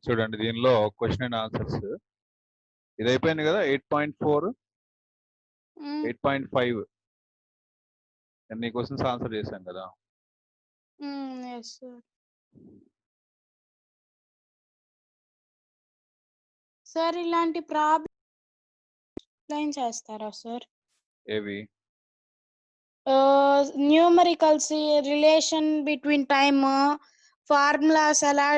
చూడండి దీనిలో question and answers ఇది అయిపోయింది కదా 8.4 8.5 ఎన్ని క్వశ్చన్స్ ఆన్సర్ చేశాం కదా ఎస్ సార్. సార్ ఇలాంటి ప్రాబ్లం ఎక్స్ప్లెయిన్ చేస్తారా సార్? ఏవి numericals relation between time formulas ఎలా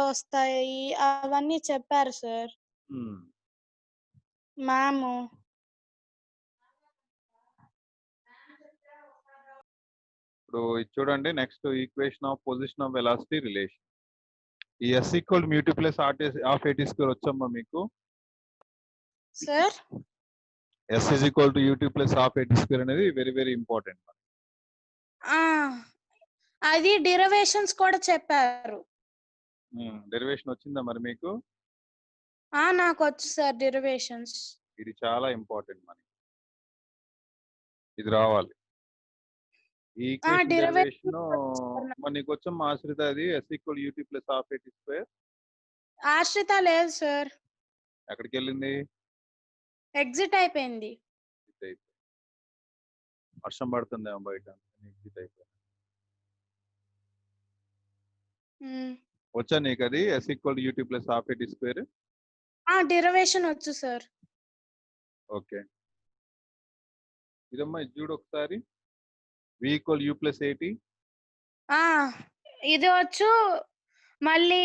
వస్తాయి అవన్నీ చెప్పారు సార్ మ్యామ్. ఇప్పుడు ఇది చూడండి next equation of position of velocity relation ఈ S equal ut plus half AT square వచ్చమ్మా మీకు sir S is equal to UT plus half AT square అనేది వెరీ వెరీ ఇంపార్టెంట్. అది డెరివేషన్స్ కూడా చెప్పారు. డెరివేషన్ వచ్చిందా మరి మీకు? నాకు వచ్చు సార్ డెరివేషన్స్. ఇది చాలా ఇంపార్టెంట్ మనకి, ఇది రావాలి. ఈ ఈక్వేషన్ డెరివేషన్ మనకి వచ్చాం ఆశ్రిత అది S equal UT plus half AT square. ఆశ్రిత లేదు సార్. ఎక్కడికి వెళ్ళింది? ఎగ్జిట్ అయిపోయింది. వర్షం పడుతుందేమో బయట, ఎగ్జిట్ అయిపోయింది. వచ్చా నీకు అది S equal UT plus half AT square? Derivation వచ్చు సార్. ఓకే ఇదమ్మా ఇది చూడు ఒకసారి V equal U plus AT. ఇది వచ్చు. మళ్ళీ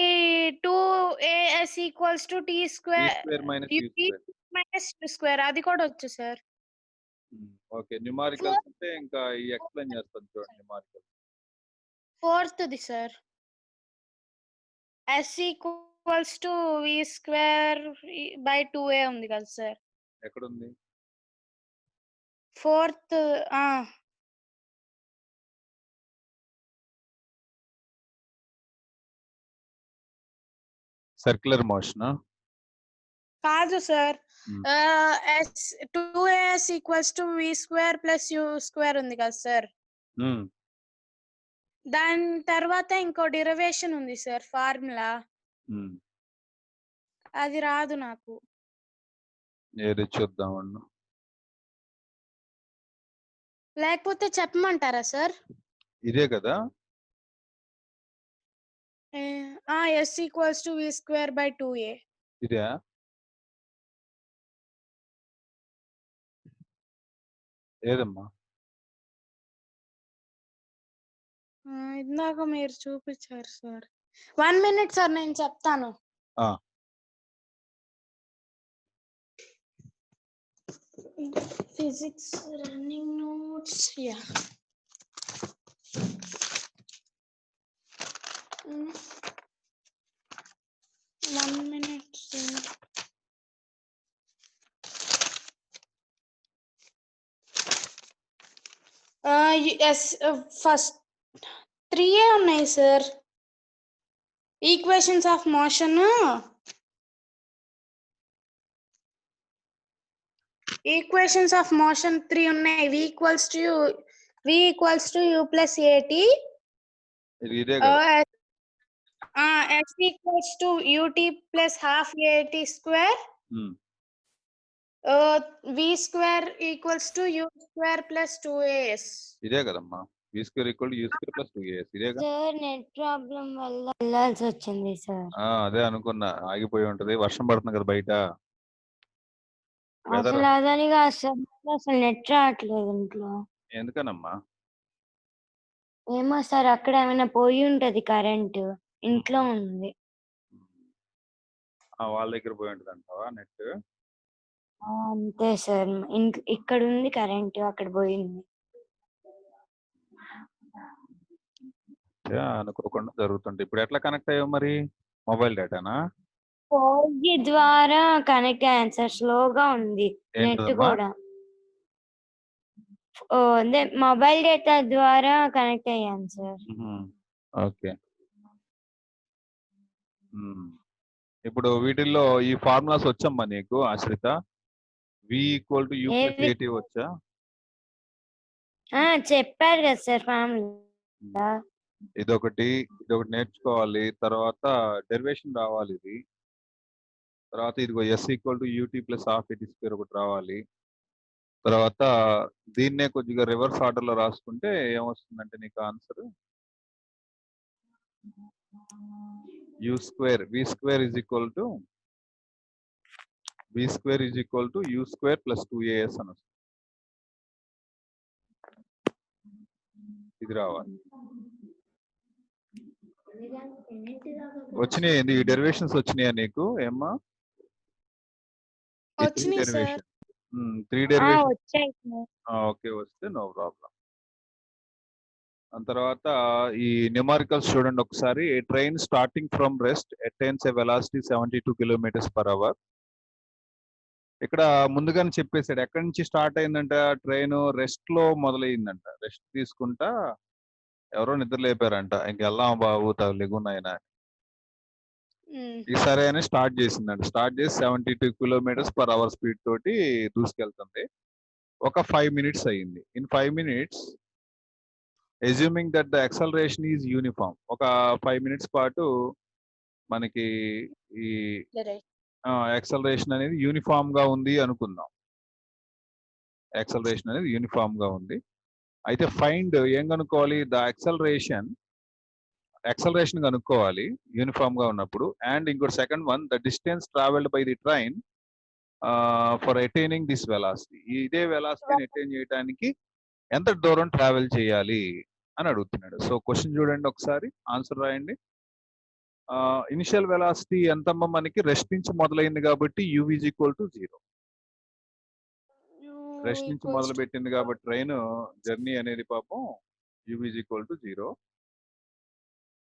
2AS equals to T square minus U square అది కూడా వచ్చు సార్. ఓకే న్యూమరికల్స్ అంటే ఇంకా ఈ ఎక్స్ప్లెయిన్ చేస్తాను చూడండి. న్యూమరికల్ ఫోర్త్ది sir S equals to V square by 2A ఉంది కదా సార్. ఎక్కడ ఉంది? ఫోర్త్ సర్క్యులర్ మోషన్ కాదు sir. 2AS equals to V square plus U square ఉంది కదా సార్. దాని తర్వాత ఇంకో డెరివేషన్ ఉంది సార్ ఫార్ములా, అది రాదు నాకు. ఏది చూద్దాం అన్న, లేకపోతే చెప్పమంటారా సార్? ఇదే కదా S equals to V square by 2A. ఇదే ఏదమ్మా? ఇందాక మీరు చూపించారు సార్. 1 minute సార్ నేను చెప్తాను. Physics running notes 1 minute sir. First 3A ఉన్నాయి sir. Equations of motion equations of motion 3 ఉన్నాయి. V equals to U plus AT. ఇదే కదా. S equals to UT plus half AT square. V square equals to U square plus 2AS. ఇదే కదమ్మా. V square equal to U square plus 2AS. ఇదే కదా sir. Net problem వల్ల వెళ్ళాల్సి వచ్చింది sir. అదే అనుకున్నా, ఆగిపోయి ఉంటది. వర్షం పడుతుంది కదా బయట. అసలు అదనిగా అసలు నెట్ రావట్లేదు ఇంట్లో. ఎందుకనమ్మా? ఏమో సార్, అక్కడ ఏమైనా పోయి ఉంటది కరెంట్. ఇంట్లో ఉంది. వాళ్ళ దగ్గర పోయి ఉంటది అంటావా నెట్? అంతే సార్. ఇక్కడ ఉంది కరెంట్, అక్కడ పోయింది. అనుకోకుండా జరుగుతుంది. ఇప్పుడు ఎట్లా కనెక్ట్ అయ్యావు మరి? మొబైల్ డేటానా? 4G ద్వారా కనెక్ట్ అయ్యాను సార్. స్లోగా ఉంది నెట్ కూడా. అదే మొబైల్ డేటా ద్వారా కనెక్ట్ అయ్యాను సార్. ఓకే. ఇప్పుడు వీటిల్లో ఈ ఫార్ములాస్ వచ్చమ్మా నీకు ఆశ్రిత? V equal to U plus AT వచ్చా? చెప్పారు కదా సార్ ఫార్ములా. ఇదొకటి నేర్చుకోవాలి. తర్వాత డెరివేషన్ రావాలి ఇది. తర్వాత ఇదిగో s equal to ut plus half it square ఒకటి రావాలి. తర్వాత దీన్నే కొద్దిగా రివర్స్ ఆర్డర్ లో రాసుకుంటే ఏమొస్తుందంటే నీకు answer u square v square is equal to u square plus 2as అని వస్తుంది. ఇది రావాలి. వచ్చినాయి ఈ డెరివేషన్స్ వచ్చినాయా నీకు ఏమ్మా? వచ్చినాయి సార్. 3 డెరివేషన్ వచ్చాయి. ఓకే, వస్తే నో ప్రాబ్లం. తర్వాత ఈ న్యూమారికల్స్ చూడండి ఒకసారి. A train starting from rest attains a velocity 72 km/h. ఇక్కడ ముందుగానే చెప్పేశాడు ఎక్కడి నుంచి స్టార్ట్ అయిందంట. ట్రైన్ రెస్ట్ లో మొదలైందంట. రెస్ట్ తీసుకుంటా ఎవరో నిద్ర లేపారంట. ఇంకెళ్దాం బాబు తగులుగున్నాయినా ఈసారి అని స్టార్ట్ చేసిందంట. స్టార్ట్ చేసి 72 km/h స్పీడ్ తోటి దూసుకెళ్తుంది. ఒక 5 minutes అయ్యింది. In 5 minutes assuming that the acceleration is uniform. ఒక 5 minutes పాటు మనకి ఈ యాక్సలరేషన్ అనేది యూనిఫామ్ గా ఉంది అనుకుందాం. యాక్సలరేషన్ అనేది యూనిఫామ్ గా ఉంది. అయితే ఫైండ్ ఏం కనుక్కోవాలి? ద యాక్సలరేషన్ కనుక్కోవాలి యూనిఫామ్ గా ఉన్నప్పుడు. అండ్ ఇంకోటి second one, the distance travelled by the train for attaining this velocity. ఇదే వెలాసిటీని అటైన్ చేయడానికి ఎంత దూరం ట్రావెల్ చేయాలి అని అడుగుతున్నాడు. సో క్వశ్చన్ చూడండి ఒకసారి, ఆన్సర్ రాయండి. ఇనిషియల్ వెలాసిటీ ఎంతమ్మా? మనకి రెస్ట్ నుంచి మొదలైంది కాబట్టి u is equal to 0. Rest నుంచి మొదలు పెట్టింది కాబట్టి ట్రైన్ జర్నీ అనేది పాపం u is equal to 0.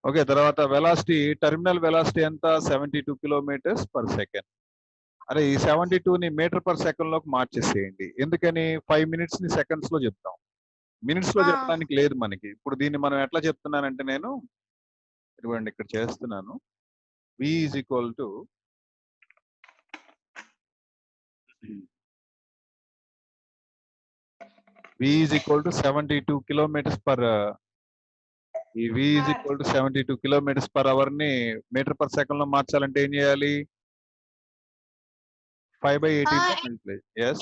Okay, తర్వాత వెలాసిటీ, టెర్మినల్ వెలాసిటీ ఎంత? 72 km/s. అరే ఈ 72ని మీటర్/సెకండ్ లోకి మార్చేసేయండి. ఎందుకని? 5 minutes ని సెకండ్స్ లో చెప్తాం, మినిట్స్ లో చెప్పడానికి లేదు మనకి. ఇప్పుడు దీన్ని మనం ఎట్లా చెప్తున్నానంటే, నేను ఇదిగోండి ఇక్కడ చేస్తున్నాను. v is equal to v is equal to 72 km/h. ఈ v is equal to 72 km/h ని మీటర్/సెకండ్ లో మార్చాలంటే ఏం చేయాలి? 5/18 yes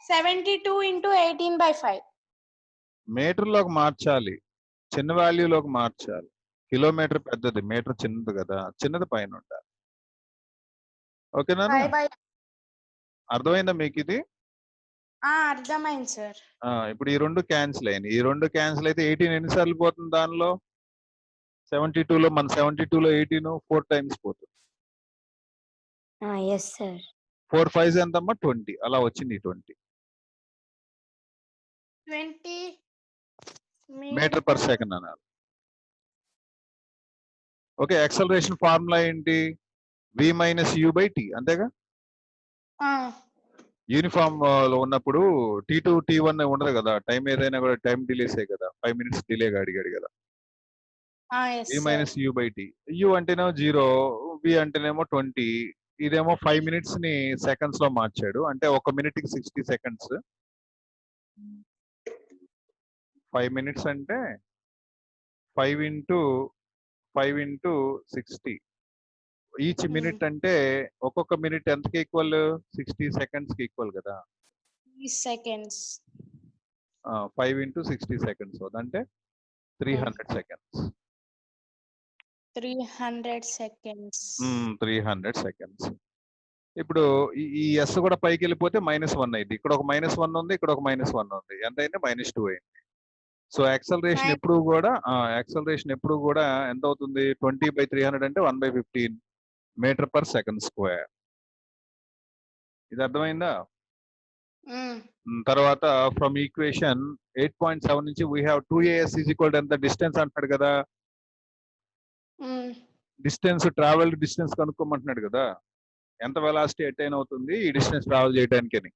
72 into 18/5 మీటర్ లోకి మార్చాలి, చిన్న వాల్యూలోకి మార్చాలి. కిలోమీటర్ పెద్దది, మీటర్ చిన్నది కదా, చిన్నది పైన ఉండాలి. ఓకేనా? అర్థమైందా మీకు ఇది? అర్థమైంది సార్. ఇప్పుడు ఈ రెండు క్యాన్సిల్ అయినాయి. ఈ రెండు క్యాన్సిల్ అయితే 18 ఎన్నిసార్లు పోతుంది దానిలో? 72లో మన 72లో 18 4 times పోతుంది. 4 5s ఎంతమ్మా? 20. అలా వచ్చింది 20 మీటర్/సెకండ్ అన్నారు. ఓకే, యాక్సలరేషన్ ఫార్ములా ఏంటి? v - u/t, అంతేగా? యూనిఫామ్ లో ఉన్నప్పుడు T2 T1 ఉండదు కదా, టైం ఏదైనా కూడా టైం డిలేసే కదా. 5 minutes డిలేగా అడిగాడు కదా. v - u/t. u అంటేనేమో 0, v అంటేనేమో 20. ఇదేమో 5 minutes ని సెకండ్స్ లో మార్చాడు. అంటే 1 minute కి 60 seconds. 5 minutes అంటే 5 into 60. ఈచ్ మినిట్ అంటే ఒక్కొక్క మినిట్ ఎంతకి ఈక్వల్? 60 seconds కి ఈక్వల్ కదా. 5 into 60 seconds అంటే 300 seconds. 300 seconds. ఇప్పుడు ఈ s కూడా పైకి వెళ్ళిపోతే -1 అయింది. ఇక్కడ ఒక -1 ఉంది, ఇక్కడ ఒక -1 ఉంది. ఎంత అయింది? -2 అయింది. సో యాక్సలరేషన్ ఎప్పుడు కూడా ఎంత అవుతుంది? 20/300 అంటే 1/15 మీటర్/సెకండ్ స్క్వేర్. ఇది అర్థమైందా? తర్వాత ఫ్రమ్ ఈక్వేషన్ 8.7 నుంచి we have 2as is equal to ఎంత? డిస్టెన్స్ అంటాడు కదా. డిస్టెన్స్, ట్రావెల్డ్ డిస్టెన్స్ కనుక్కోమంటున్నాడు కదా. ఎంత వెలాసిటీ అటైన్ అవుతుంది ఈ డిస్టెన్స్ ట్రావెల్ చేయడానికి అని.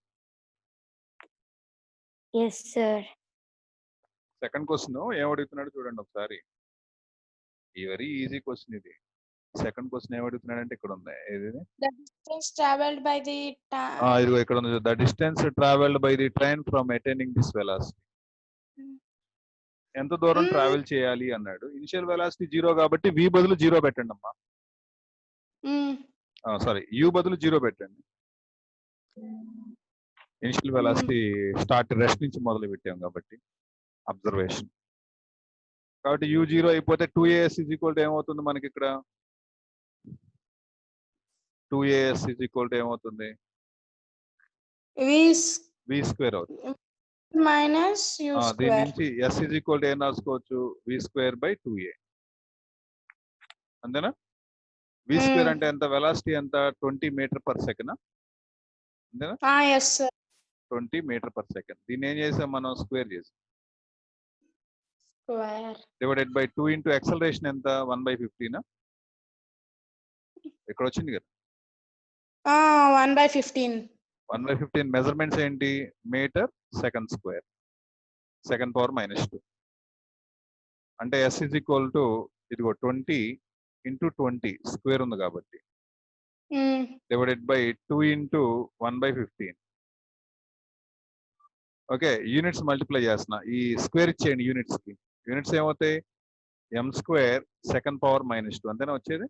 సెకండ్ క్వశ్చన్ ఏం అడుగుతున్నాడు చూడండి ఒకసారి. ఈ వెరీ ఈజీ క్వశ్చన్ ఇది. సెకండ్ క్వశ్చన్ ఏం అడుగుతున్నాడు అంటే ఇక్కడ ఉంది. ఇదిగో ఇక్కడ ఉంది. The distance travelled by the train from attaining this velocity. ఎంత దూరం ట్రావెల్ చేయాలి అన్నాడు. ఇనిషియల్ వెలాసిటీ 0 కాబట్టి v బదులు 0 పెట్టండి అమ్మా. సారీ, u బదులు 0 పెట్టండి. ఇనిషియల్ వెలాసిటీ స్టార్ట్ రెస్ట్ నుంచి మొదలు పెట్టాం కాబట్టి అబ్జర్వేషన్. కాబట్టి u0 అయిపోతే 2as ఏమవుతుంది మనకి ఇక్కడ? 2as ఏమవుతుంది? v స్క్వేర్ అవుతుంది. మైనస్ u దీని స్క్వేర్. నుంచి s ఏం రాసుకోవచ్చు? v square by 2a. అంతేనా? v స్క్వేర్ అంటే ఎంత? వెలాసిటీ ఎంత? 20 మీటర్ పర్ సెకండ్. అంతేనా? yes sir. 20 metre per second. దీన్ని ఏం చేసాం మనం? స్క్వేర్ చేసాం. Square divided by 2 into acceleration ఎంత? 1/15. ఇక్కడ వచ్చింది కదా. 1/15. 1/15 మెజర్మెంట్స్ ఏంటి? Metre second square, second power -2. అంటే s ఇదిగో 20 ఇంటూ 20 స్క్వేర్ ఉంది కాబట్టి divided by 2 into 1/15. Okay, units multiply చేస్తున్నా. ఈ స్క్వేర్ ఇచ్చేయండి యూనిట్స్ కి. యూనిట్స్ ఏమవుతాయి? m square second power -2. అంతేనా వచ్చేది?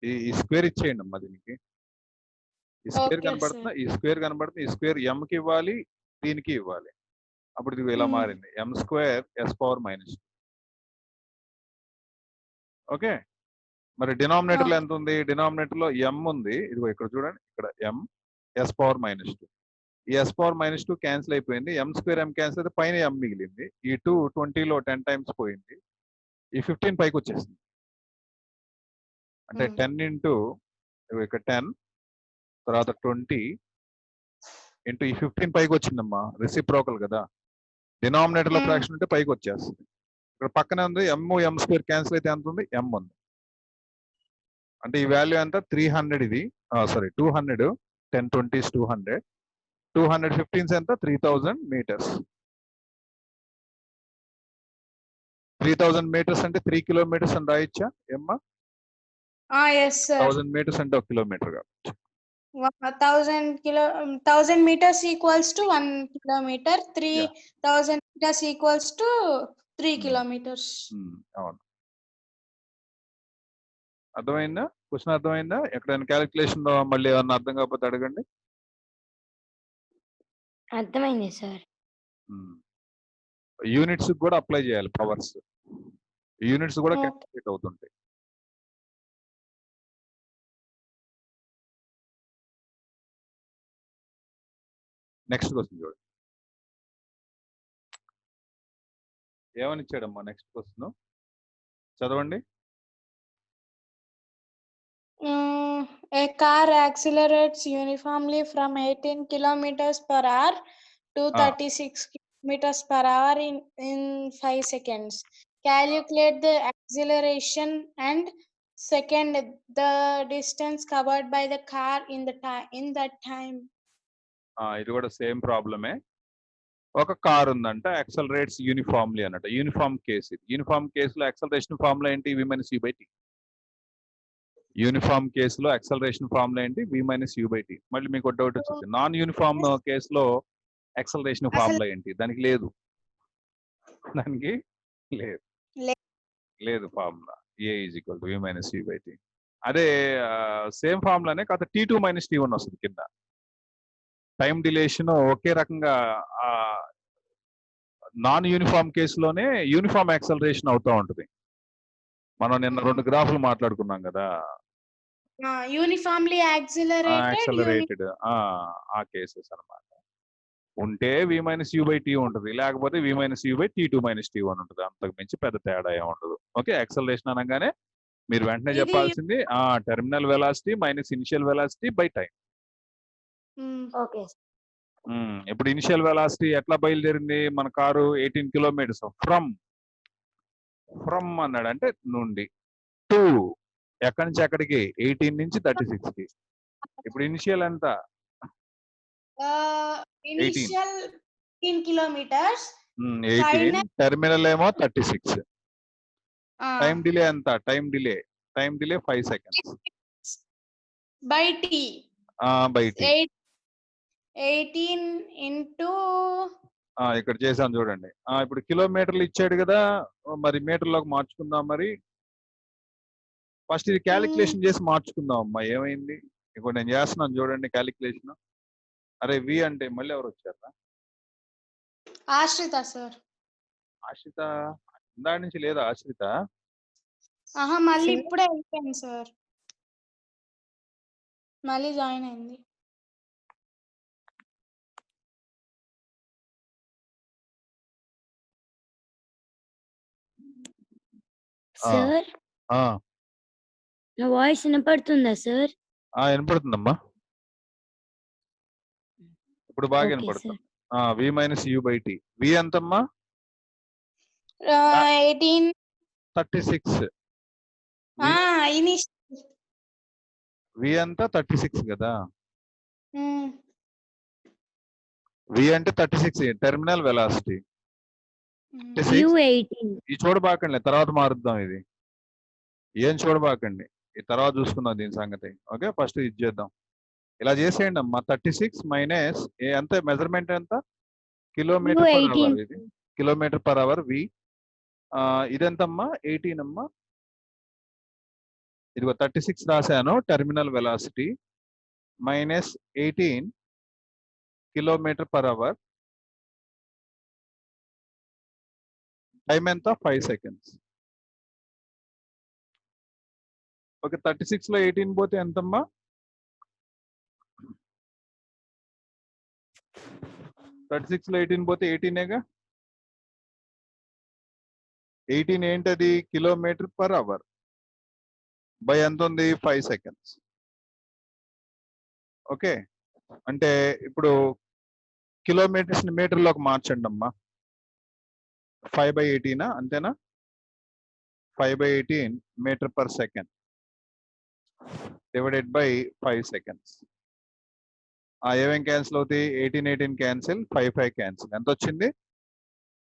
ఈ స్క్వేర్ ఇచ్చేయండి అమ్మా దీనికి. ఈ స్క్వేర్ కనబడుతుందా? ఈ స్క్వేర్ కనబడుతుంది. ఈ స్క్వేర్ m కి ఇవ్వాలి, దీనికి ఇవ్వాలి. అప్పుడు ఇది ఇలా మారింది. m square s power -2. Okay, మరి డినామినేటర్ లో ఎంత ఉంది? డినామినేటర్ లో m ఉంది. ఇదిగో ఇక్కడ చూడండి, ఇక్కడ m s పవర్ -2. ఈ s పవర్ -2 క్యాన్సిల్ అయిపోయింది. m స్క్వేర్ m క్యాన్సిల్ అయితే పైన m మిగిలింది. ఈ 2 20లో 10 టైమ్స్ పోయింది. ఈ 15 పైకి వచ్చేసింది. అంటే 10 ఇంటూ ఇక్కడ 10 తర్వాత 20 ఇంటూ ఈ 15 పైకి వచ్చిందమ్మా. రెసిప్రోకల్ కదా. డినామినేటర్ లో ఫ్రాక్షన్ ఉంటే పైకి వచ్చేస్తుంది. ఇక్కడ పక్కనే ఉంది m స్క్వేర్ క్యాన్సిల్ అయితే ఎంత ఉంది? m ఉంది. అంటే ఈ వాల్యూ ఎంత? 300. ఇది సారీ 200. 10 20s 200. 215 ఎంత? 3000 మీటర్స్. 3000 మీటర్స్ అంటే 3 కిలోమీటర్స్ అని రాయొచ్చా ఏమ్మా? yes sir. 1000 మీటర్స్ అంటే 1 కిలోమీటర్ కాబట్టి 1000 meters equals to 1 kilometer. 3000 meters equals to 3 kilometers. అవును. అర్థమైందా? క్వశ్చన్ అర్థమైందా? ఎక్కడైనా క్యాలిక్యులేషన్ లో మళ్ళీ ఏమన్నా అర్థం కాకపోతే అడగండి. అర్థమైంది సార్. యూనిట్స్ కూడా అప్లై చేయాలి పవర్స్. యూనిట్స్ కూడా క్యాలిక్యులేట్ అవుతుంటాయి. నెక్స్ట్ క్వశ్చన్ చూడండి. ఏమని ఇచ్చాడమ్మా నెక్స్ట్ క్వశ్చన్? చదవండి. A car accelerates uniformly from 18 kilometers per hour to 36 kilometers per hour in 5 seconds. Calculate the acceleration and second the distance covered by the car in that time. ఇది కూడా same ప్రాబ్లమే. ఒక car ఉందంట, accelerates uniformly అన్నట్టు. Uniform case. Uniform కేసులో acceleration formula ఏంటి? v-u/t. Uniform కేసులో acceleration formula ఏంటి? v-u/t. మళ్ళీ మీకు డౌట్ వచ్చింది, నాన్ యూనిఫామ్ కేసులో యాక్సలరేషన్ ఫార్ములా ఏంటి? దానికి లేదు. దానికి లేదు ఫార్ములా. a = v-u/t. అదే సేమ్ ఫార్ములానే కాదు, t2 - t1 వస్తుంది కింద. టైం డిలేషన్ ఒకే రకంగా నాన్ యూనిఫామ్ కేసులోనే యూనిఫామ్ యాక్సలరేషన్ అవుతూ ఉంటుంది. మనం నిన్న 2 గ్రాఫ్లు మాట్లాడుకున్నాం కదా. యూనిఫామ్లీ యాక్సిలరేటెడ్ ఆ కేసెస్ అన్నమాట. ఉంటే v-u/t ఉంటుంది, లేకపోతే v-u/t2 - t1 ఉంటుంది. అంతకు మించి పెద్ద తేడా ఏమి ఉండదు. ఓకే, యాక్సలరేషన్ అనగానే మీరు వెంటనే చెప్పాల్సింది terminal velocity minus initial velocity by time. Okay. ఇప్పుడు ఇనిషియల్ వెలాసిటీ ఎట్లా బయలుదేరింది? మన కారు 18 కిలోమీటర్స్ ఫ్రమ్ అన్నాడు, అంటే నుండి. 2 ఎక్కడి నుంచి ఎక్కడికి? 18 నుంచి 36 కి. ఇప్పుడు ఇనిషియల్ ఎంత? Initial 18 kilometers. 18. టెర్మినల్ ఏమో 36. టైం డిలే ఎంత? Time delay 5 seconds by t. By t. 18 into ఇక్కడ చేసాం చూడండి. ఇప్పుడు కిలోమీటర్లు ఇచ్చాడు కదా, మరి మీటర్లోకి మార్చుకుందాం. మరి ఫస్ట్ ఇది క్యాలిక్యులేషన్ చేసి మార్చుకుందాం అమ్మా. ఏమైంది ఇప్పుడు నేను చేస్తున్నాను చూడండి క్యాలిక్యులేషన్. అరే వి అంటే మళ్ళీ ఎవరు వచ్చారా? ఆశ్రిత సార్. ఆశ్రిత ఇందాక నుంచి లేదా ఆశ్రిత? మళ్ళీ ఇప్పుడే అయిపోయింది సార్, మళ్ళీ జాయిన్ అయింది. సార్ ఆ, నా వాయిస్ వినపడుతుందా సార్? వినపడుతుందమ్మా, ఇప్పుడు బాగా ఓకే వినపడుతుంది. Sir. V minus u by t. V ఎంతమ్మా? 18. 36. వి అంతా 36 కదా. వి అంటే 36 టెర్మినల్ వెలాసిటీ. ఇది చూడబాకండి, తర్వాత మారుద్దాం. ఇది ఏం చూడబాకండి, ఈ తర్వాత చూసుకుందాం దీని సంగతి. ఓకే, ఫస్ట్ ఇది చేద్దాం. ఇలా చేసేయండి అమ్మా. 36 మైనస్ ఎంత మెజర్మెంట్ ఎంత? Kilometre per hour. ఇది కిలోమీటర్ పర్ అవర్ వి. ఇదెంతమ్మా? 18 అమ్మా. ఇదిగో 36 రాశాను. Terminal velocity minus 18 kilometre per hour. Time ఎంత? 5 సెకండ్స్. ఓకే, 36 లో 18 పోతే ఎంతమ్మా? 36 లో 18 పోతే 18ఏగా. 18 ఏంటది? కిలోమీటర్ పర్ అవర్ బై ఎంత ఉంది? 5 సెకండ్స్. ఓకే, అంటే ఇప్పుడు కిలోమీటర్స్ ని మీటర్లోకి మార్చండి అమ్మా. 5/18 అంతేనా? 5/18 metre per second divided by 5 seconds. ఏమేం క్యాన్సిల్ అవుతాయి? 18 క్యాన్సిల్, 5 క్యాన్సిల్. ఎంత వచ్చింది?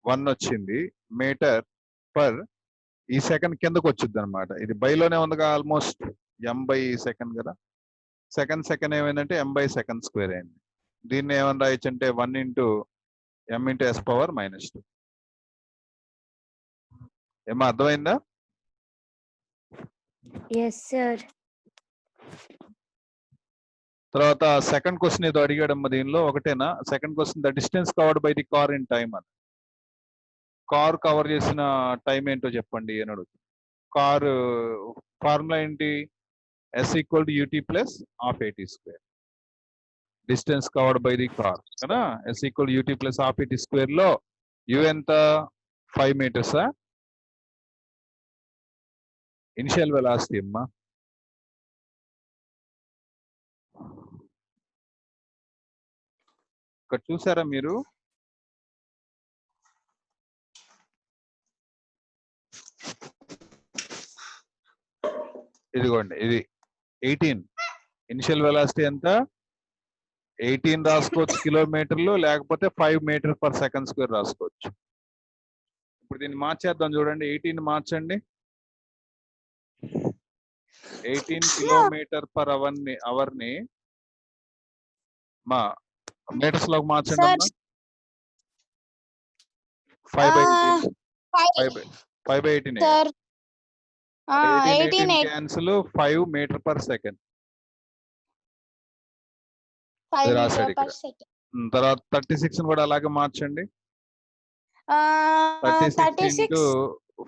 1 వచ్చింది. మీటర్ పర్ ఈ సెకండ్ కిందకు వచ్చింది అనమాట. ఇది బైలోనే ఉందిగా, ఆల్మోస్ట్ m/సెకండ్ కదా. సెకండ్ ఏమైందంటే m/సెకండ్ స్క్వేర్ అయింది. దీన్ని ఏమని రాయొచ్చు అంటే 1 × m × s⁻². ఏమో అర్థమైందా? yes sir. తర్వాత సెకండ్ క్వశ్చన్ ఏదో అడిగాడమ్మా. దీనిలో ఒకటేనా? Second question, the distance covered by the car in time అని. కార్ కవర్ చేసిన టైం ఏంటో చెప్పండి అని అడుగుతుంది. కారు ఫార్ములా ఏంటి? s = ut + ½ distance covered by the car కదా. s = ut + ½ లో u ఎంత? 5 మీటర్సా? ఇనిషియల్ వెలాసిటీ అమ్మా. ఇక్కడ చూసారా మీరు? ఇదిగోండి, ఇది 18. ఇనిషియల్ వెలాసిటీ ఎంత? 18 రాసుకోవచ్చు కిలోమీటర్లు, లేకపోతే 5 మీటర్ పర్ సెకండ్ స్క్వేర్ రాసుకోవచ్చు. ఇప్పుడు దీన్ని మార్చేద్దాం చూడండి. 18 మార్చండి. 18 కిలోమీటర్ పర్ అవర్ ని మా మీటర్స్ లోకి మార్చండి అమ్మా. 5/18 క్యాన్సిల్, 5 మీటర్ పర్ సెకండ్ రాశాడు ఇక్కడ. తర్వాత 36 కూడా అలాగే మార్చండి. 36 ×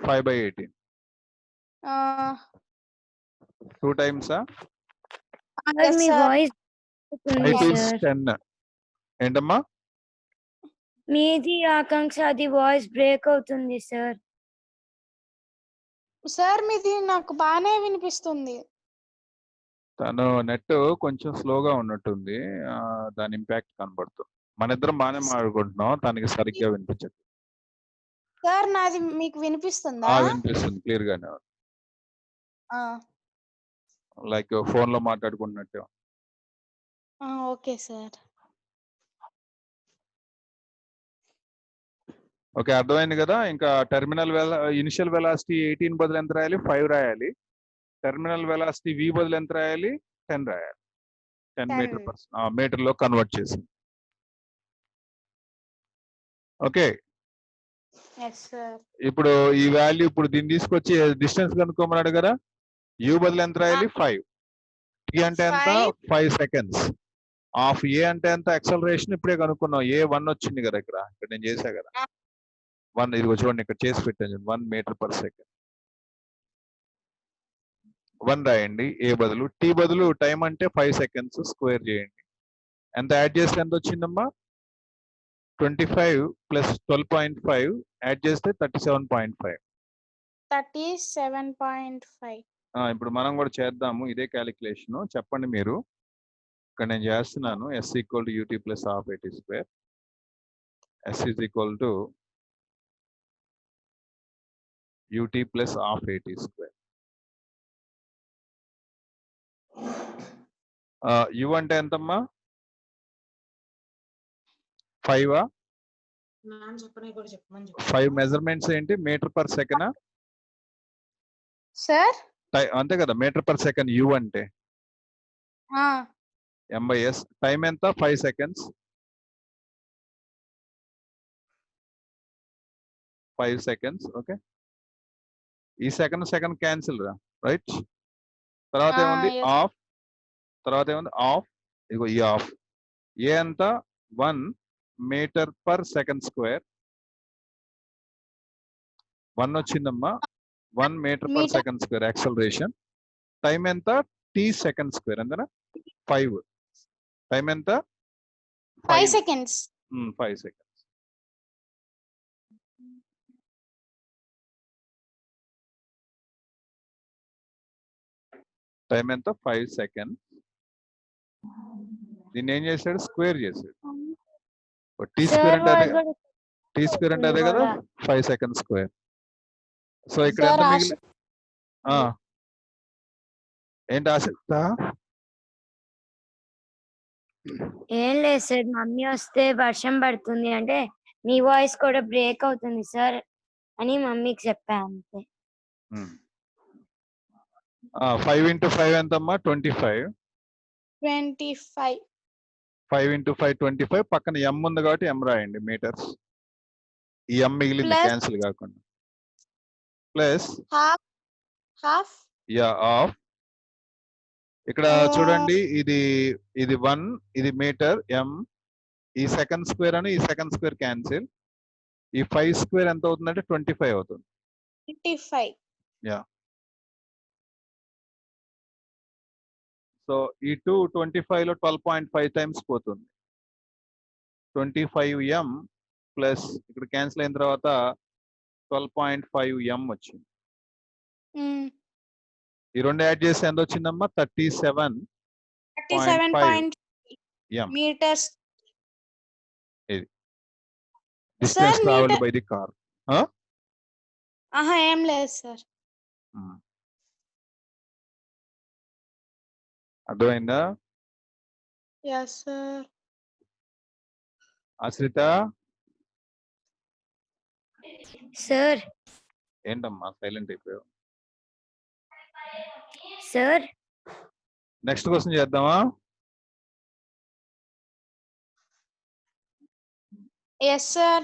5/18 2 times. Me voice 5 is 10. ఏంటమ్మా? మీది ఆకాంక్ష, అది వాయిస్ బ్రేక్ అవుతుంది సార్. సార్ మీది నాకు బాగానే వినిపిస్తుంది. తను నెట్ కొంచెం స్లోగా ఉన్నట్టుంది, దాని ఇంపాక్ట్ కనబడుతుంది. మన ఇద్దరం బాగానే మాట్లాడుకుంటున్నాం, తనకి సరిగ్గా వినిపించదు. సార్ నాది మీకు వినిపిస్తుందా? వినిపిస్తుంది క్లియర్ గానే. లైక్ ఫోన్ లో మాట్లాడుకుంటున్నట్టు. Okay sir. ఓకే, అర్థమైంది కదా. ఇంకా టెర్మినల్ ఇనిషియల్ వెలాసిటీ 18 బదులు ఎంత రాయాలి? 5 రాయాలి. టెర్మినల్ వెలాసిటీ v బదులు ఎంత రాయాలి? 10 రాయాలి. 10 మీటర్ లో కన్వర్ట్ చేసి. ఓకే. Yes, sir. ఇప్పుడు ఈ వాల్యూ ఇప్పుడు దీన్ని తీసుకొచ్చి డిస్టెన్స్ కనుక్కోమన్నాడు కదా. యూ బదులు ఎంత రాయాలి? 5. టీ అంటే ఎంత? 5 సెకండ్స్. ఆఫ్ ఏ అంటే ఎంత? యాక్సలరేషన్ ఇప్పుడే కనుక్కున్నాం. ఏ 1 వచ్చింది కదా ఇక్కడ నేను చేశా కదా. 1 ఇదిగో చూడండి ఇక్కడ చేసి పెట్టాను. 1 మీటర్ పర్ సెకండ్. 1 రాయండి ఏ బదులు. టీ బదులు టైం అంటే 5 సెకండ్స్ స్క్వేర్ చేయండి. ఎంత యాడ్ చేస్తే ఎంత వచ్చిందమ్మా? 25 ప్లస్ 12.5 యాడ్ చేస్తే 37.5. 37.5. ఇప్పుడు మనం కూడా చేద్దాము ఇదే క్యాలిక్యులేషన్. చెప్పండి మీరు. ఇక్కడ నేను చేస్తున్నాను. S equal to ut plus half at square. S is equal to ut plus half at square. U అంటే ఎంతమ్మా? 5. 5 మెజర్మెంట్స్ ఏంటి? Meter per second. Sir? అంతే కదా, మీటర్ పర్ సెకండ్ యు అంటే M/S. టైం ఎంత? 5 సెకండ్స్. 5 సెకండ్స్. ఓకే. ఈ second cancel రా, right. తర్వాత ఏముంది? yes. ఆఫ్. తర్వాత ఏముంది? ఆఫ్. ఇగో ఈ ఆఫ్. ఏ ఎంత? 1 మీటర్ పర్ సెకండ్ స్క్వేర్. 1 వచ్చిందమ్మా. 1 metre per Meter. Second square acceleration. Time ఎంత? T సెకండ్ స్క్వేర్ అంతేనా? 5. టైం ఎంత? 5 seconds. 5 సెకండ్స్. టైం ఎంత? 5 సెకండ్. దీన్ని ఏం చేశాడు? స్క్వేర్ చేశాడు. టీ స్క్వేర్ అంటే అదే. టీ స్క్వేర్ అంటే అదే కదా, 5 సెకండ్ స్క్వేర్. సో ఇక్కడ ఎంత మిగిలి? ఏంటి ఆసక్త? ఏం లేదు సార్, మమ్మీ వస్తే వర్షం పడుతుంది అంటే మీ వాయిస్ కూడా బ్రేక్ అవుతుంది సార్ అని మమ్మీకి చెప్పా అంతే. 5 into 5 ఎంతమ్మా? 25. 25. 5 into 5 25. పక్కన M ఉంది కాబట్టి M రాయండి మీటర్స్. ఈ M మిగిలింది Plus. క్యాన్సిల్ కాకుండా. Plus Half. ఆఫ్. ఇక్కడ చూడండి, ఇది 1, ఇది మీటర్ M. ఈ సెకండ్ స్క్వేర్ అని ఈ సెకండ్ స్క్వేర్ క్యాన్సిల్. ఈ 5 స్క్వేర్ ఎంత అవుతుందంటే 25 అవుతుంది. 25. సో ఈ 25 లో 12.5 టైమ్స్ పోతుంది. 25M ప్లస్ ఇక్కడ క్యాన్సిల్ అయిన తర్వాత 12.5M వచ్చింది. ఈ రెండు యాడ్ చేస్తే ఎంత వచ్చిందమ్మా? 37.5 meters. ఇది distance travelled by the car. ఏం లేదు సార్. అర్థమైందా? yes sir. ఆశ్రిత సార్. ఏంటమ్మా సైలెంట్ అయిపోయావు? సార్ నెక్స్ట్ క్వశ్చన్ చేద్దామా? yes sir.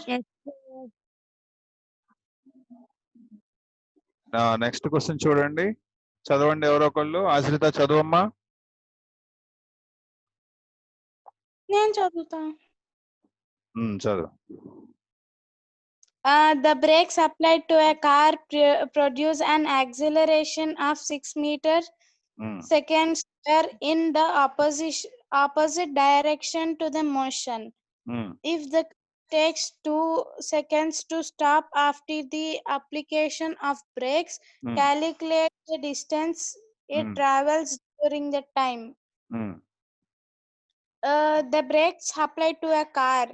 నెక్స్ట్ క్వశ్చన్ చూడండి, చదవండి ఎవరో ఒకళ్ళు. ఆశ్రిత చదువమ్మా. నేను చదువుతా. చదువు. The brakes applied to a car produce an acceleration of 6 meters seconds in the opposite direction to the motion. If the car takes 2 seconds to stop after the application of brakes, calculate the distance it travels during the time. The brakes applied to a car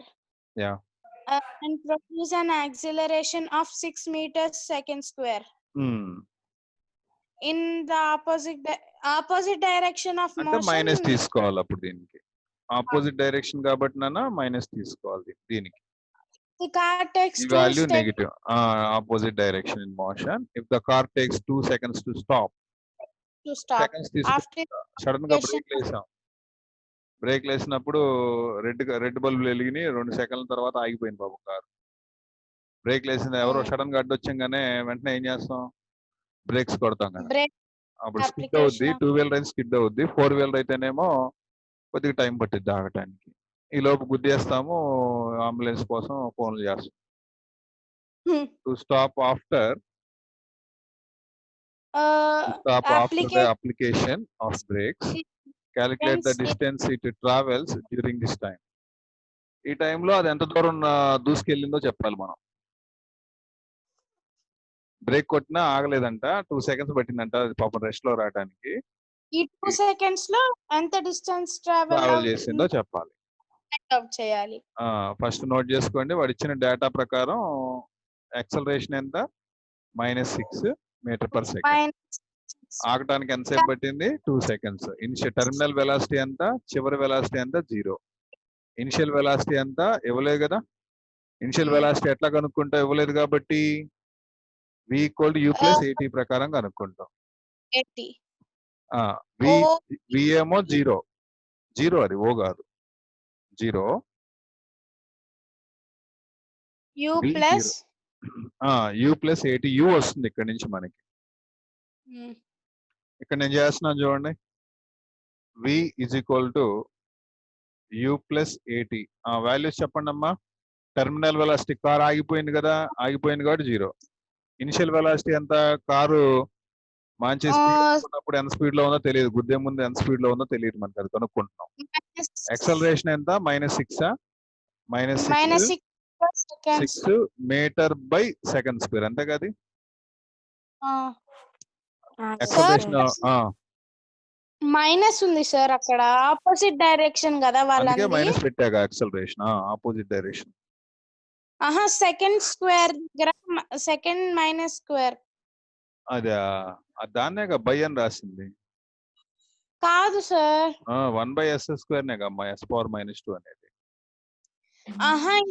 and produce an acceleration of 6 meters second square. In the opposite direction of అంటే motion. Minus తీసుకోవాలి అప్పుడు దీనికి. Opposite direction కాబట్టి నాన్న minus తీసుకోవాలి దీనికి. The car takes The 2 value seconds negative. Opposite direction in motion. If the car takes 2 seconds to stop. to stop. Seconds After sudden గా break వేసాం. బ్రేక్ వేసినప్పుడు రెడ్ బల్బులు వెలిగినాయి. 2 సెకండ్ల తర్వాత ఆగిపోయింది బాబు కారు. బ్రేక్ లేసింది ఎవరో సడన్ గా అడ్డొచ్చంగానే వెంటనే ఏం చేస్తాం, బ్రేక్స్ కొడతాం కదా. బ్రేక్ అప్పుడు స్కిడ్ అవుద్ది, 2 వీలర్ అయితే స్కిడ్ అవుద్ది, 4 వీలర్ అయితేనేమో కొద్దిగా టైం పట్టిద్ది ఆగటానికి. ఈ లోపు గుద్దేస్తాము, అంబులెన్స్ కోసం ఫోన్లు చేస్తాం. To stop after the application of brakes, calculate the distance it travels during this time. ఈ టైంలో అది ఎంత దూరం దూసుకెళ్ళిందో చెప్పాలి మనం. బ్రేక్ కొట్టినా ఆగలేదంట, 2 సెకండ్స్ పట్టిందంట అది పాపం రెస్ట్ లో రావడానికి. ఈ 2 సెకండ్స్ లో ఎంత డిస్టెన్స్ ట్రావెల్ చేసిందో చెప్పాలి. చేయాలి. ఫస్ట్ నోట్ చేసుకోండి, వాడు ఇచ్చిన డేటా ప్రకారం యాక్సలరేషన్ ఎంత, -6 మీటర్ పర్ సెకండ్. ఆగటానికి ఎంతసేపు పట్టింది, 2 సెకండ్స్. టెర్మినల్ వెలాసిటీ ఎంత, చివరి వెలాసిటీ ఎంత, 0. ఇనిషియల్ వెలాసిటీ ఎంత ఇవ్వలేదు కదా. ఇనిషియల్ వెలాసిటీ ఎట్లా కనుక్కుంటాం, ఇవ్వలేదు కాబట్టి v = u + at ప్రకారం కనుక్కుంటాం. v ఏమో 0 అది ఓ కాదు, 0. u + at, u వస్తుంది ఇక్కడ నుంచి మనకి. ఇక్కడ నేను చేస్తున్నాను చూడండి, v = u + at. వాల్యూస్ చెప్పండి అమ్మా. టెర్మినల్ వెలాసిటీ, కార్ ఆగిపోయింది కదా, ఆగిపోయింది కాబట్టి 0. ఇనిషియల్ వెలాసిటీ ఎంత, కారు మంచి స్పీడ్ ఎంత స్పీడ్ లో ఉందో తెలియదు, గుద్దే ముందు ఎంత స్పీడ్ లో ఉందో తెలియదు మనకి, అది కనుక్కుంటున్నాం. యాక్సలరేషన్ ఎంత, -6 -6 మీటర్ బై సెకండ్ స్క్వేర్, అంతే కదా. మైనస్ ఉంది సార్, అక్కడ ఆపోజిట్ డైరెక్షన్ కదా వాళ్ళంది. అందుకే మైనస్ పెట్టాక acceleration opposite direction. Second square దగ్గర సెకండ్ మైనస్ స్క్వేర్, అదే దాన్నే బై అని రాసింది కాదు సార్. 1/s² నేగమ్మా, s⁻−2 అనేది.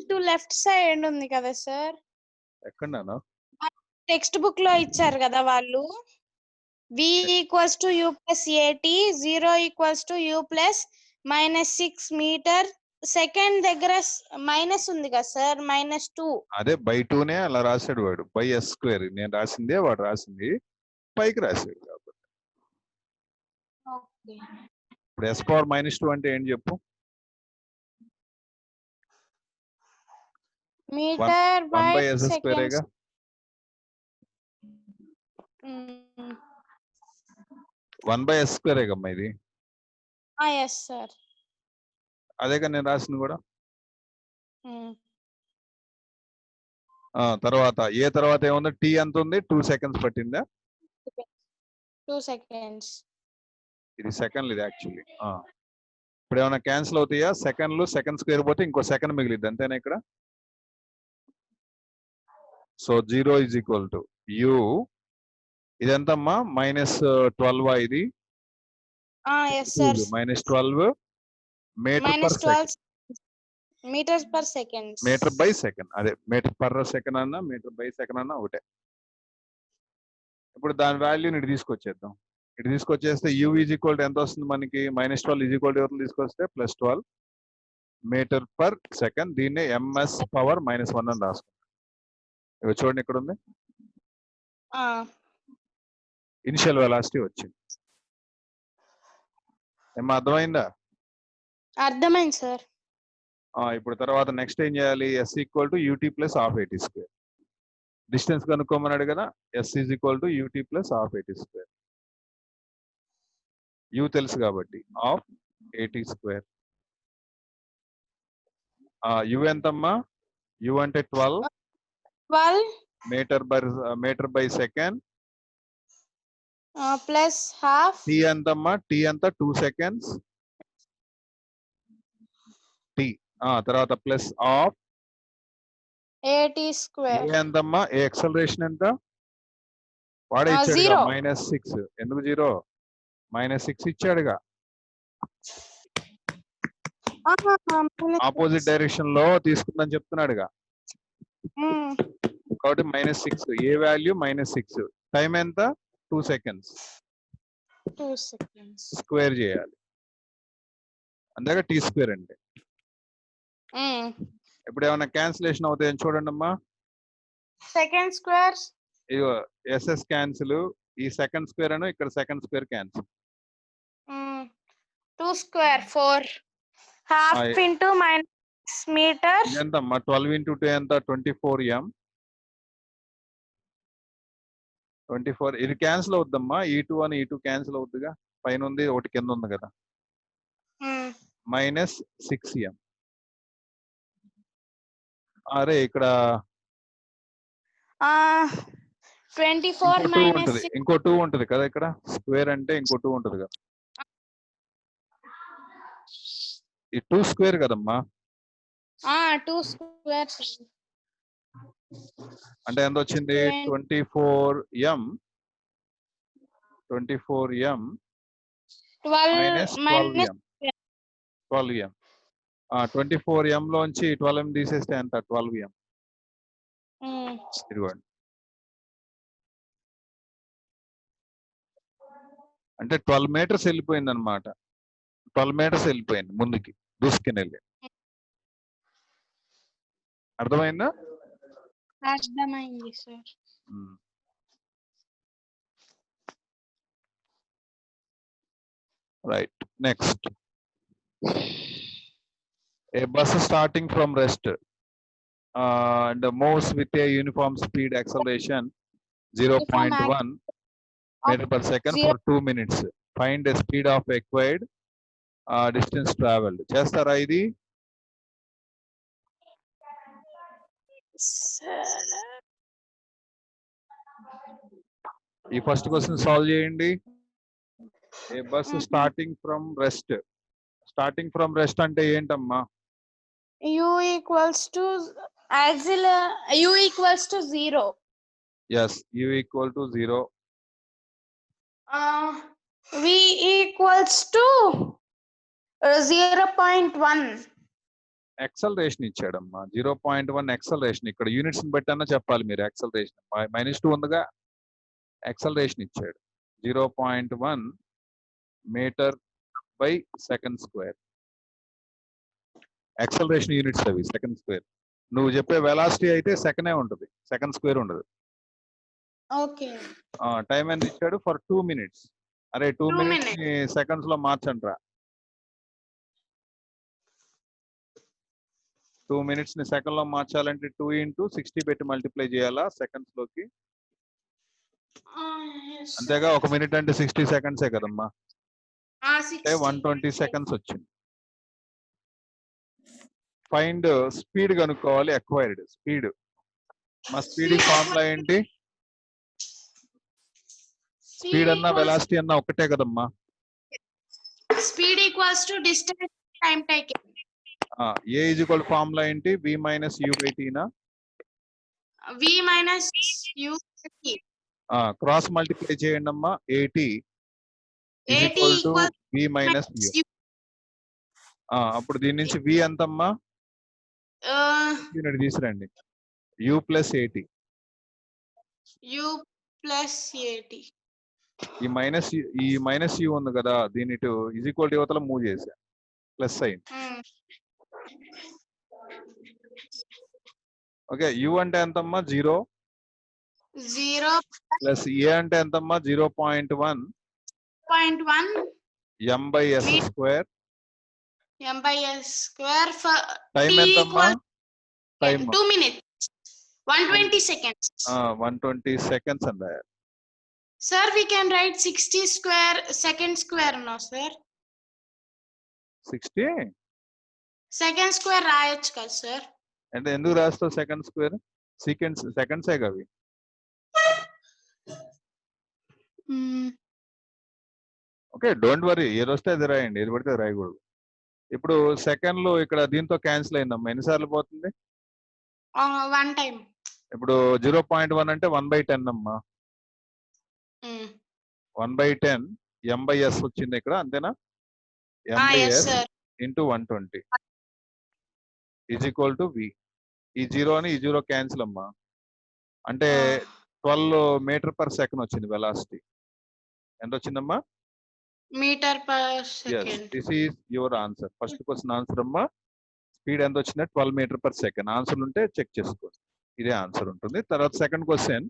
ఇటు లెఫ్ట్ సైడ్ ఉంది కదా సార్. ఎక్కడనా టెక్స్ట్ బుక్ లో ఇచ్చారు కదా వాళ్ళు, v = u + at, 0 = u + -6 metre second దగ్గర మైనస్ ఉంది కదా సార్, -2. అదే /2 నే అలా రాశాడు వాడు, /s². నేను రాసిందే వాడు రాసింది, పైకి రాశాడు కాబట్టి. ఇప్పుడు s⁻−2 అంటే ఏంటి చెప్పు. Metre by 1/s²గా. 1/s²గమ్మా ఇది. ఎస్ సార్, అదేగా నేను రాసింది కూడా. తర్వాత తర్వాత ఏముంది, t ఎంత ఉంది, 2 సెకండ్స్ పట్టిందా. 2 సెకండ్స్. ఇది సెకండ్లు, ఇది యాక్చువల్లీ. ఇప్పుడు ఏమైనా క్యాన్సిల్ అవుతాయా, సెకండ్లు, సెకండ్ స్క్వేర్ పోతే ఇంకో సెకండ్ మిగిలిద్ది, అంతేనా ఇక్కడ. సో 0 = u, ఇదెంతమ్మా, -12 ఇది. -12 metre per second. Metres per second. Metre by second, అదే మీటర్ పర్ సెకండ్ అన్నా మీటర్ బై సెకండ్ అన్నా ఒకటే. ఇప్పుడు దాని వాల్యూని ఇటు తీసుకొచ్చేద్దాం. ఇటు తీసుకొచ్చేస్తే u = ఎంత వస్తుంది మనకి, -12 ఎవరిని తీసుకొస్తే +12 మీటర్ పర్ సెకండ్. దీన్నే ms⁻−1 అని రాసుకుంటాం. ఇవి చూడండి, ఇక్కడ ఉంది ఇనిషియల్ వెలాసిటీ వచ్చింది. ఏమన్నా అర్థమైందా? అర్థమైంది సార్. ఇప్పుడు తర్వాత నెక్స్ట్ ఏం చేయాలి, s = ut + ½ at². డిస్టెన్స్ కనుక్కోమన్నాడు కదా, s = ut + ½ at². u తెలుసు కాబట్టి ½ at². u ఎంతమ్మా, u అంటే 12 metre by second plus half. t ఎంతమ్మా, t ఎంత, 2 సెకండ్స్ t. తర్వాత ప్లస్ ఆఫ్ at². ఎంతమ్మా, యాక్సలరేషన్ ఎంత, వాడే ఇచ్చాడుగా, -6. ఎందుకు 0, -6 ఇచ్చాడుగా. ఆపోజిట్ డైరెక్షన్ లో తీసుకుందని చెప్తున్నాడుగా, కాబట్టి -6. ఏ వాల్యూ, -6. టైం ఎంత, 2 సెకండ్స్. స్క్వేర్ చేయాలి, అంతేగా t² అంటే. ఇప్పుడు ఏమైనా క్యాన్సిలేషన్ అవుతాయని చూడండి అమ్మా. second square. ఇగో ఎస్ఎస్ క్యాన్సిల్, ఈ సెకండ్ స్క్వేర్ అను ఇక్కడ second square cancel. 2 square 4. Half Ah, into minus meter. ఎంతమ్మా 12 into 2 ఎంత 24m. 24 ఇది క్యాన్సిల్ అవుద్దమ్మా, ఈ2 అని ఈ2 క్యాన్సిల్ అవుద్దిగా, పైన ఉంది ఒకటి కింద ఉంది కదా, మైనస్ 6m. అరే ఇక్కడ 24 ఇంకో 2 minus ఉంటది, 6. ఇంకో 2 ఉంటది కదా ఇక్కడ, స్క్వేర్ అంటే ఇంకో 2 ఉంటది కదా, ఈ 2 స్క్వేర్ కదమ్మా, 2 square. అంటే ఎంత వచ్చింది 24m 24m 12 minus minus 12m 24m లోంచి 12m తీసేస్తే ఎంత 12m. ఇదిగోండి, అంటే 12 మీటర్స్ వెళ్ళిపోయింది అనమాట, 12 మీటర్స్ వెళ్ళిపోయింది ముందుకి దూసుకుని వెళ్ళి. అర్థమైందా? అర్థమైంది sir. Right, next. A bus starting from rest and moves with a uniform speed acceleration 0.1 meter per second for 2 minutes. Find the speed of acquired distance traveled. చేస్తారా ఇది? ఈ ఫస్ట్ క్వశ్చన్ సాల్వ్ చేయండి. A bus starting from rest. Starting from rest అంటే ఏంటమ్మా? u equals to 0. Yes, u equal to 0. v equals to 0.1. Acceleration ఇచ్చాడమ్మా, 0.1 acceleration. ఇక్కడ units బట్టి అన్న చెప్పాలి మీరు. యాక్సలరేషన్ -2 ఉందిగా, యాక్సలరేషన్ ఇచ్చాడు 0.1 metre by second square. Acceleration units అవి సెకండ్ స్క్వేర్. నువ్వు చెప్పే వెలాసిటీ అయితే సెకండే ఉంటుంది, సెకండ్ స్క్వేర్ ఉండదు. ఓకే. టైం ఎంత ఇచ్చాడు? For 2 minutes. అరే 2 minutes ని సెకండ్స్ లో మార్చండి రా. 2 minutes ని సెకండ్ లో మార్చాలంటే 2 into 60 పెట్టి మల్టిప్లై చేయాలా సెకండ్స్ లోకి. అంతేగా, 1 minute అంటే 60 seconds కదమ్మా, అంటే 120 seconds వచ్చింది. ఫైండ్ స్పీడ్ కనుక్కోవాలి, అక్వైర్డ్ స్పీడ్. మా స్పీడ్ ఫార్ములా ఏంటి? స్పీడ్ అన్నా వెలాసిటీ అన్నా ఒకటే కదమ్మా. Speed equals to distance time taken. A is equal formula ఏంటి? v minus u by t నా? v minus u by t. Cross multiply చేయండి అమ్మా. 80 is equal to v minus u. అప్పుడు దీని నుంచి v ఎంతమ్మా? Unit తీసురండి. u plus 80. u plus 80. ఈ minus u ఉంది కదా, దీని ఇటు ఈజ్ ఈక్వల్ టు యువతల మూవ్ చేసా, ప్లస్ సైన్. ఓకే, u అంటే ఎంతమ్మా? 0 ప్లస్ a అంటే ఎంతమ్మా? 0.1 m by s square. Time ఎంతమ్మా? Time 2 minutes 120 seconds. 120 seconds and that. Sir, we can write 60 square second square now, sir. 60 Second square రాయొచ్చు కదా sir. అంటే ఎందుకు రాస్తావు సెకండ్ స్క్వేర్? సెకండ్సే కవి. ఓకే, డోంట్ వరీ, ఏది వస్తే అది రాయండి, ఏది పడితే అది రాయకూడదు. ఇప్పుడు సెకండ్ లో ఇక్కడ దీంతో క్యాన్సిల్ అయిందమ్మా, ఎన్నిసార్లు పోతుంది? 1 time. ఇప్పుడు 0.1 అంటే 1/10 అమ్మా. 1/10 m by s వచ్చింది ఇక్కడ, అంతేనా? m by s into 120 is equal to v. ఈ 0 అని ఈ 0 క్యాన్సిల్ అమ్మా, అంటే 12 meter per second వచ్చింది వెలాసిటీ. ఎంత వచ్చిందమ్మా? Metre per yes, second. this is your answer. First question answer అమ్మా. స్పీడ్ ఎంత వచ్చిందా? 12 meter per second. ఆన్సర్ ఉంటే చెక్ చేసుకోండి. ఇదే ఆన్సర్ ఉంటుంది. తర్వాత second question,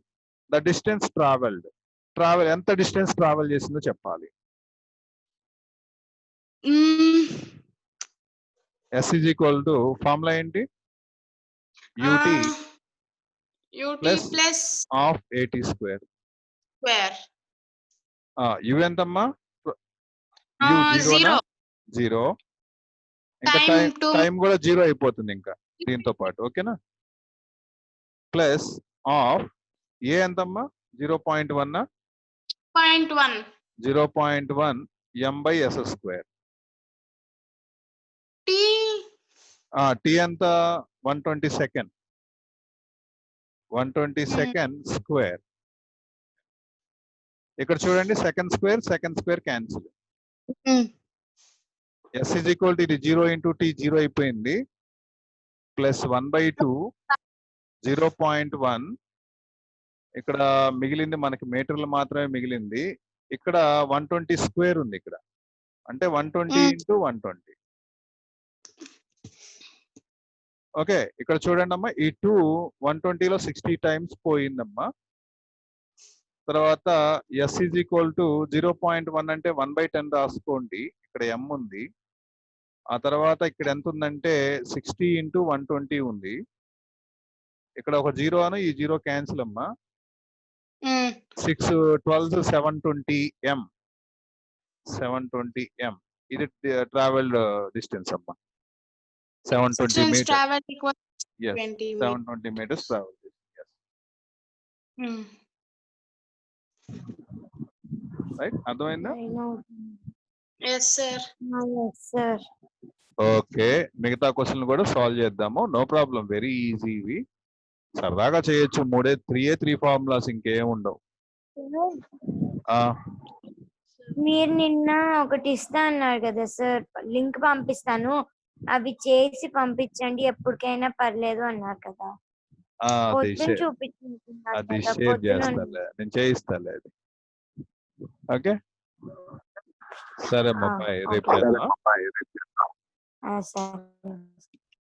the distance travelled. ఎంత డిస్టెన్స్ ట్రావెల్ చేసిందో చెప్పాలి. S is equal to formula ఏంటి? UT plus half AT square. Square. U ఎంతమ్మా? జీరో. 0. ఇంకా టైం కూడా 0 అయిపోతుంది ఇంకా దీంతో పాటు. ఓకేనా? ప్లస్ ఆఫ్ ఏ ఎంతమ్మా? 0.1. 0.1 m/s స్క్వేర్. టీ ఎంత? 120 సెకండ్. 120 second square. ఇక్కడ చూడండి, second square cancel. S is equal to ఇది 0 into t 0 అయిపోయింది. ప్లస్ 1/2 0.1. ఇక్కడ మిగిలింది మనకి మీటర్లు మాత్రమే మిగిలింది. ఇక్కడ 120 స్క్వేర్ ఉంది ఇక్కడ, అంటే 120 into 120. ఓకే, ఇక్కడ చూడండి అమ్మా, ఈ 2 120లో 60 టైమ్స్ పోయిందమ్మా. తర్వాత S is equal to 0.1 అంటే 1/10 రాసుకోండి. ఇక్కడ m ఉంది. ఆ తర్వాత ఇక్కడ ఎంత ఉందంటే 60 into 120 ఉంది. ఇక్కడ ఒక 0 అను ఈ 0 క్యాన్సిల్ అమ్మా. 6 12 720 m. 720 m. ఇది ట్రావెల్డ్ డిస్టెన్స్ అమ్మా. 720 meters. Travel equal Yes, 20 720 meters travel distance. Yes. Right? అర్థమైందా? yes sir. ఓకే, మిగతా క్వశ్చన్లు కూడా సాల్వ్ చేద్దాము. No problem, very easy. ఇవి సరదాగా చేయొచ్చు. 3 ఫార్ములాస్, ఇంకేం ఉండవు. మీరు నిన్న ఒకటి ఇస్తా అన్నారు కదా సార్, లింక్ పంపిస్తాను, అవి చేసి పంపించండి, ఎప్పటికైనా పర్లేదు అన్నారు కదా. పొద్దున చూపించుకుంటున్నారు అది కదా, షేర్ పొద్దున చేస్తాలే, నేను చేయిస్తాలే అది. ఓకే సరే అమ్మా, బాయ్. రేపు చేద్దాం. సరే.